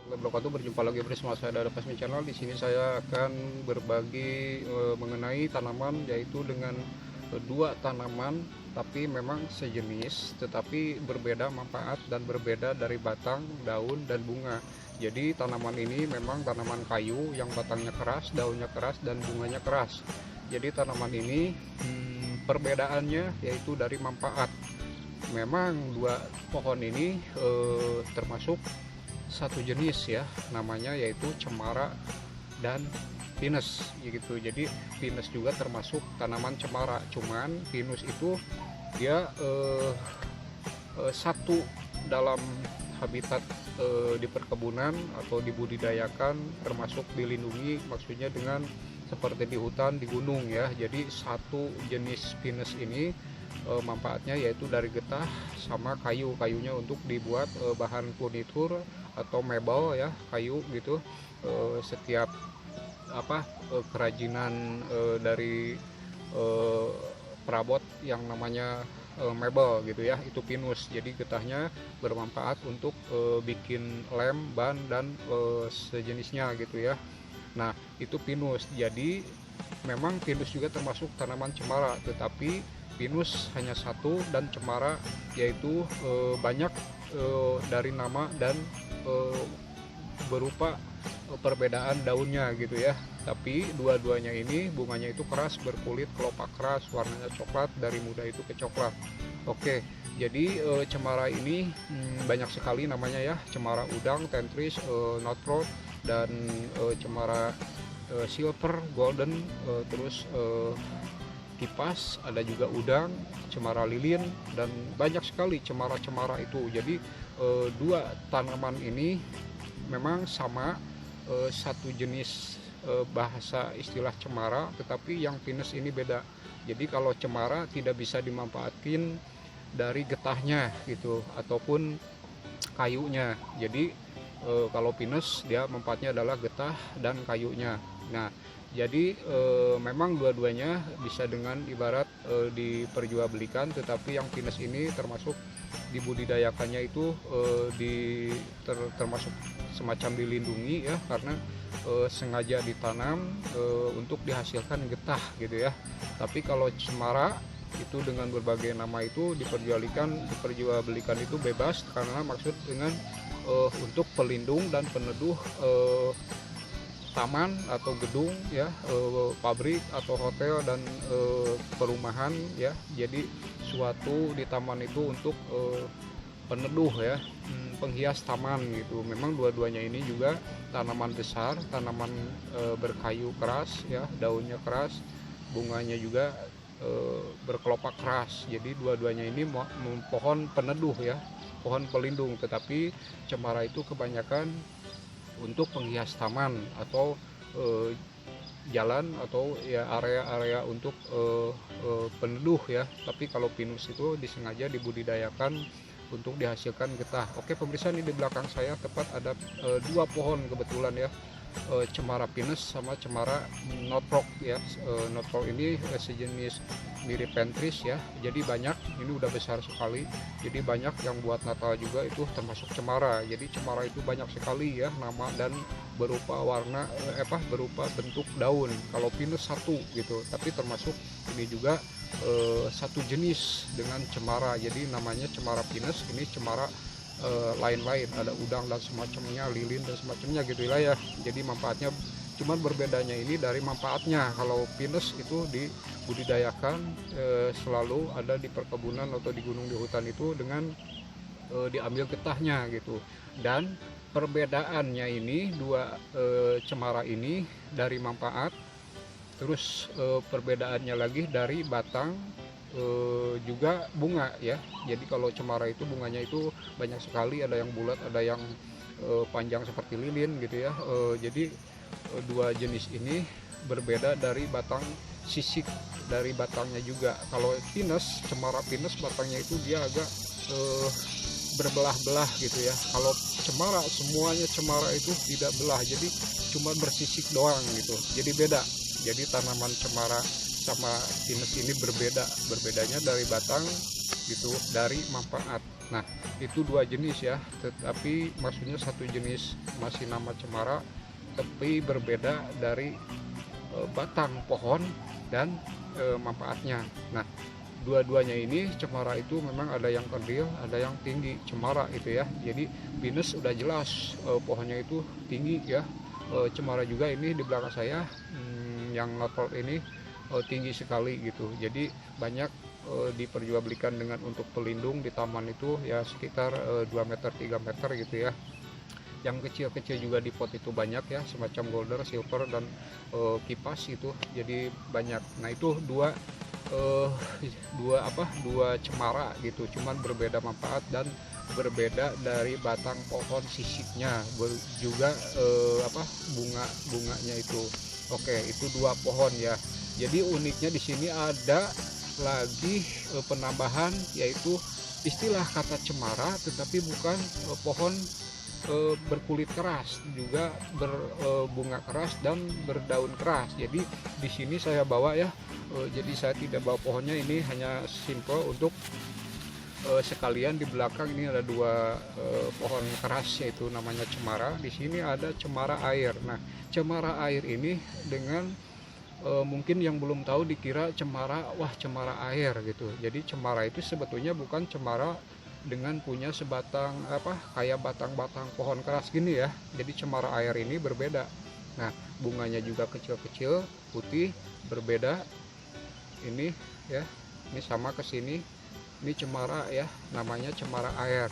Wabarakatuh, berjumpa lagi bersama saya Dada Pasmi Channel. Di sini saya akan berbagi mengenai tanaman, yaitu dengan dua tanaman tapi memang sejenis tetapi berbeda manfaat dan berbeda dari batang, daun, dan bunga. Jadi tanaman ini memang tanaman kayu yang batangnya keras, daunnya keras, dan bunganya keras. Jadi tanaman ini perbedaannya yaitu dari manfaat. Memang dua pohon ini termasuk satu jenis ya, namanya yaitu cemara dan pinus gitu. Jadi pinus juga termasuk tanaman cemara, cuman pinus itu dia satu dalam habitat di perkebunan atau dibudidayakan, termasuk dilindungi, maksudnya dengan seperti di hutan, di gunung ya. Jadi satu jenis pinus ini manfaatnya yaitu dari getah sama kayunya untuk dibuat bahan furnitur atau mebel ya, kayu gitu. Setiap kerajinan dari perabot yang namanya mebel gitu ya, itu pinus. Jadi getahnya bermanfaat untuk bikin lem, ban, dan sejenisnya gitu ya. Nah, itu pinus. Jadi memang pinus juga termasuk tanaman cemara, tetapi pinus hanya satu dan cemara yaitu banyak dari nama dan berupa perbedaan daunnya gitu ya. Tapi dua-duanya ini bunganya itu keras, berkulit kelopak keras, warnanya coklat, dari muda itu ke coklat. Oke, jadi cemara ini banyak sekali namanya ya. Cemara udang, tentris, notrot, dan cemara silver, golden, terus kipas, ada juga udang, cemara lilin, dan banyak sekali cemara-cemara itu. Jadi dua tanaman ini memang sama, satu jenis bahasa istilah cemara, tetapi yang pinus ini beda. Jadi kalau cemara tidak bisa dimanfaatkan dari getahnya gitu ataupun kayunya. Jadi kalau pinus dia manfaatnya adalah getah dan kayunya. Nah, jadi memang dua-duanya bisa dengan ibarat diperjualbelikan, tetapi yang pinus ini termasuk dibudidayakannya itu termasuk semacam dilindungi ya, karena sengaja ditanam untuk dihasilkan getah gitu ya. Tapi kalau cemara itu dengan berbagai nama itu diperjualbelikan itu bebas, karena maksud dengan untuk pelindung dan peneduh taman atau gedung ya, pabrik atau hotel dan perumahan ya. Jadi suatu di taman itu untuk peneduh ya, penghias taman gitu. Memang dua-duanya ini juga tanaman besar, tanaman berkayu keras ya, daunnya keras, bunganya juga berkelopak keras. Jadi dua-duanya ini pohon peneduh ya, pohon pelindung. Tetapi cemara itu kebanyakan untuk penghias taman atau jalan atau ya area-area untuk peneduh ya. Tapi kalau pinus itu disengaja dibudidayakan untuk dihasilkan getah. Oke pemirsa, ini di belakang saya tepat ada dua pohon kebetulan ya, cemara pinus sama cemara notrok ya. Notrok ini sejenis mirip pentris ya. Jadi banyak, ini udah besar sekali. Jadi banyak yang buat Natal juga itu termasuk cemara. Jadi cemara itu banyak sekali ya nama dan berupa warna berupa bentuk daun. Kalau pinus satu gitu, tapi termasuk ini juga satu jenis dengan cemara. Jadi namanya cemara pinus, ini cemara lain-lain, ada udang dan semacamnya, lilin dan semacamnya gitu lah ya. Jadi manfaatnya cuman berbedanya ini dari manfaatnya. Kalau pinus itu dibudidayakan selalu ada di perkebunan atau di gunung, di hutan itu dengan diambil getahnya gitu. Dan perbedaannya ini dua cemara ini dari manfaat. Terus perbedaannya lagi dari batang juga bunga ya. Jadi kalau cemara itu bunganya itu banyak sekali, ada yang bulat, ada yang panjang seperti lilin gitu ya. Jadi dua jenis ini berbeda dari batang, sisik dari batangnya juga. Kalau pinus, cemara pinus, batangnya itu dia agak berbelah-belah gitu ya. Kalau cemara, semuanya cemara itu tidak belah, jadi cuma bersisik doang gitu. Jadi beda. Jadi tanaman cemara sama pinus ini berbedanya dari batang gitu dari manfaat. Nah, itu dua jenis ya, tetapi maksudnya satu jenis masih nama cemara tapi berbeda dari batang pohon dan manfaatnya. Nah, dua-duanya ini cemara itu memang ada yang kerdil, ada yang tinggi cemara itu ya. Jadi pinus udah jelas pohonnya itu tinggi ya. Cemara juga ini di belakang saya yang notol ini tinggi sekali gitu. Jadi banyak diperjualbelikan dengan untuk pelindung di taman itu ya sekitar 2 meter 3 meter gitu ya. Yang kecil-kecil juga di pot itu banyak ya, semacam golder, silver dan kipas itu. Jadi banyak. Nah, itu dua cemara gitu, cuman berbeda manfaat dan berbeda dari batang pohon sisiknya juga bunganya itu. Oke, itu dua pohon ya. Jadi uniknya di sini ada lagi penambahan, yaitu istilah kata cemara tetapi bukan pohon berkulit keras, juga berbunga keras dan berdaun keras. Jadi di sini saya bawa ya, jadi saya tidak bawa pohonnya, ini hanya simple untuk sekalian. Di belakang ini ada dua pohon keras, yaitu namanya cemara. Di sini ada cemara air. Nah, cemara air ini dengan mungkin yang belum tahu dikira cemara, wah cemara air gitu. Jadi cemara itu sebetulnya bukan cemara dengan punya sebatang kayak batang-batang pohon keras gini ya. Jadi cemara air ini berbeda. Nah, bunganya juga kecil-kecil, putih, berbeda. Ini ya, ini sama ke sini. Ini cemara ya, namanya cemara air.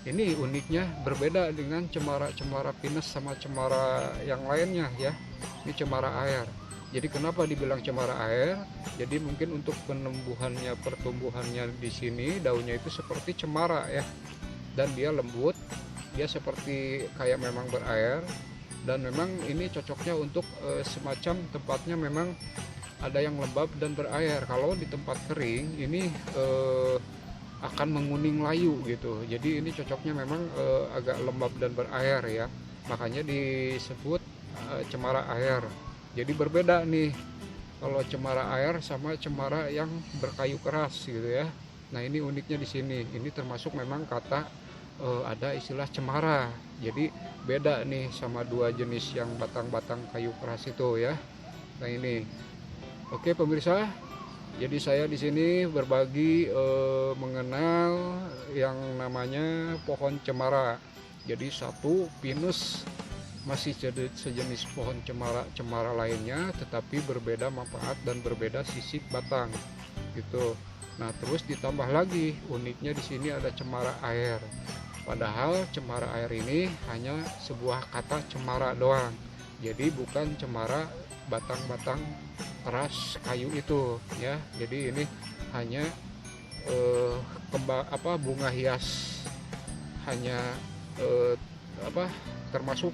Ini uniknya berbeda dengan cemara pinus sama cemara yang lainnya ya. Ini cemara air. Jadi kenapa dibilang cemara air? Jadi mungkin untuk pertumbuhannya di sini daunnya itu seperti cemara ya. Dan dia lembut, dia seperti kayak memang berair, dan memang ini cocoknya untuk semacam tempatnya memang ada yang lembab dan berair. Kalau di tempat kering ini akan menguning layu gitu. Jadi ini cocoknya memang agak lembab dan berair ya. Makanya disebut cemara air. Jadi berbeda nih kalau cemara air sama cemara yang berkayu keras gitu ya. Nah, ini uniknya di sini. Ini termasuk memang kata ada istilah cemara. Jadi beda nih sama dua jenis yang batang-batang kayu keras itu ya. Nah, ini. Oke pemirsa. Jadi saya di sini berbagi mengenal yang namanya pohon cemara. Jadi satu pinus masih sejenis pohon cemara lainnya, tetapi berbeda manfaat dan berbeda sisik batang gitu. Nah, terus ditambah lagi uniknya di sini ada cemara air. Padahal cemara air ini hanya sebuah kata cemara doang. Jadi bukan cemara batang-batang keras kayu itu ya. Jadi ini hanya bunga hias, hanya termasuk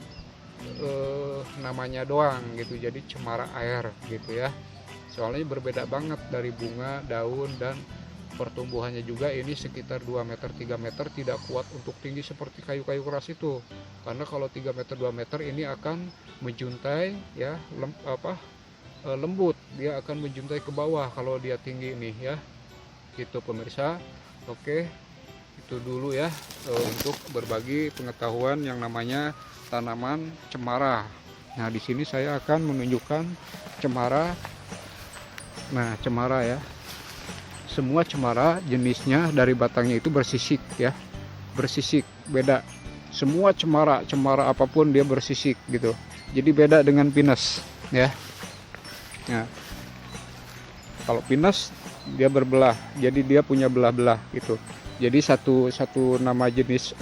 namanya doang gitu. Jadi cemara air gitu ya. Soalnya berbeda banget dari bunga, daun, dan pertumbuhannya juga ini sekitar 2 meter 3 meter, tidak kuat untuk tinggi seperti kayu-kayu keras itu. Karena kalau 3 meter 2 meter ini akan menjuntai ya, lembut, dia akan menjuntai ke bawah kalau dia tinggi nih ya. Gitu pemirsa. Oke, itu dulu ya untuk berbagi pengetahuan yang namanya tanaman cemara. Nah, di sini saya akan menunjukkan cemara. Nah, cemara ya. Semua cemara jenisnya dari batangnya itu bersisik ya. Bersisik, beda. Semua cemara apapun dia bersisik gitu. Jadi beda dengan pinus ya. Nah, kalau pinus dia berbelah. Jadi dia punya belah-belah gitu. Jadi satu nama jenis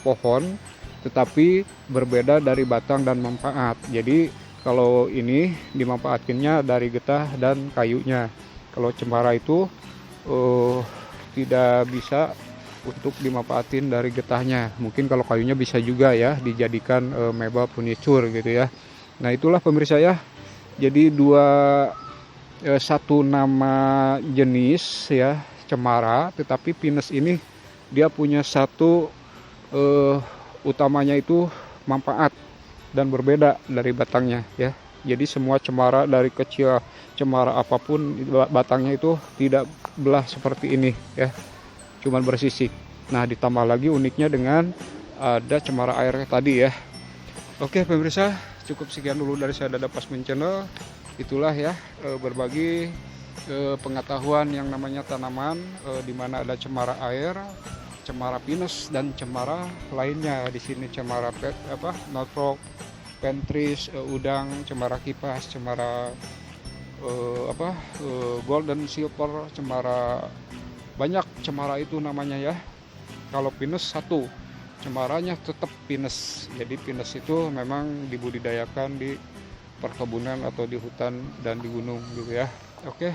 pohon, tetapi berbeda dari batang dan manfaat. Jadi kalau ini dimanfaatkannya dari getah dan kayunya. Kalau cemara itu tidak bisa untuk dimanfaatin dari getahnya. Mungkin kalau kayunya bisa juga ya dijadikan mebel furniture gitu ya. Nah, itulah pemirsa ya. Jadi satu nama jenis ya cemara, tetapi pinus ini dia punya satu utamanya itu manfaat dan berbeda dari batangnya ya. Jadi semua cemara dari kecil, cemara apapun batangnya itu tidak belah seperti ini ya. cuman bersisik. Nah, ditambah lagi uniknya dengan ada cemara air tadi ya. Oke pemirsa, cukup sekian dulu dari saya Dada Pasmin Channel. Itulah ya berbagi pengetahuan yang namanya tanaman di mana ada cemara air, cemara pinus dan cemara lainnya. Di sini cemara notrok, pentris, udang, cemara kipas, cemara golden silver, cemara banyak cemara itu namanya ya. Kalau pinus satu, cemaranya tetap pinus. Jadi pinus itu memang dibudidayakan di perkebunan atau di hutan dan di gunung gitu ya. Oke,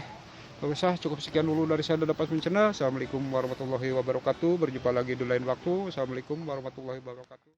pemirsa, cukup sekian dulu dari saya Dada Pasmin Channel. Assalamualaikum warahmatullahi wabarakatuh. Berjumpa lagi di lain waktu. Assalamualaikum warahmatullahi wabarakatuh.